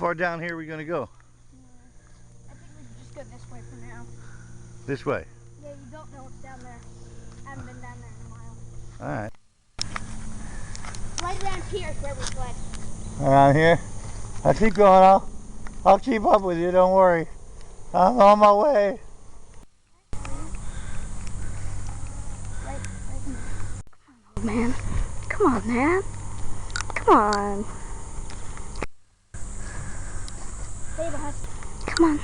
far down here are we going to go? I think we should just go this way for now. This way? Yeah, you don't know what's down there. I haven't been down there in a while. Alright. Right around here is where we fled. Around here? I'll keep going. I'll keep up with you, don't worry. I'm on my way. Right here. Oh, man. Come on, man. Come on. Save us. Come on.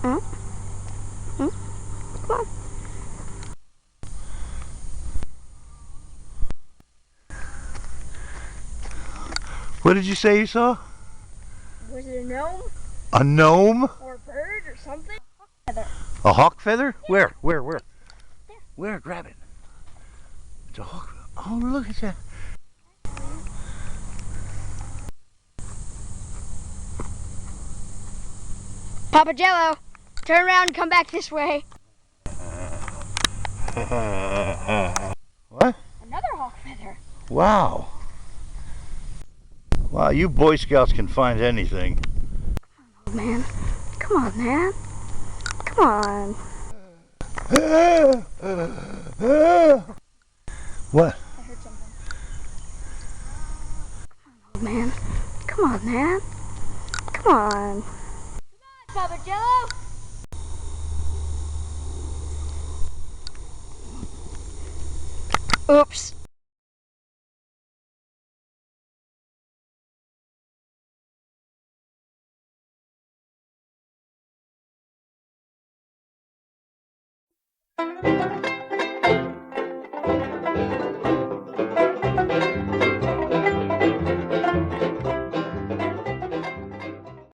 Come on. What did you say you saw? Was it a gnome? A gnome? Or a bird or something? A hawk feather? Yeah. Where? There. Where? Grab it. It's a hawk. Oh, look at that. Poppajello, turn around and come back this way. What? Another hawk feather. Wow. Wow, you Boy Scouts can find anything. Oh, man. Come on, man. Come on. What? I heard something. Oh, man. Come on, man. Come on. Come on, Poppajello. Oops.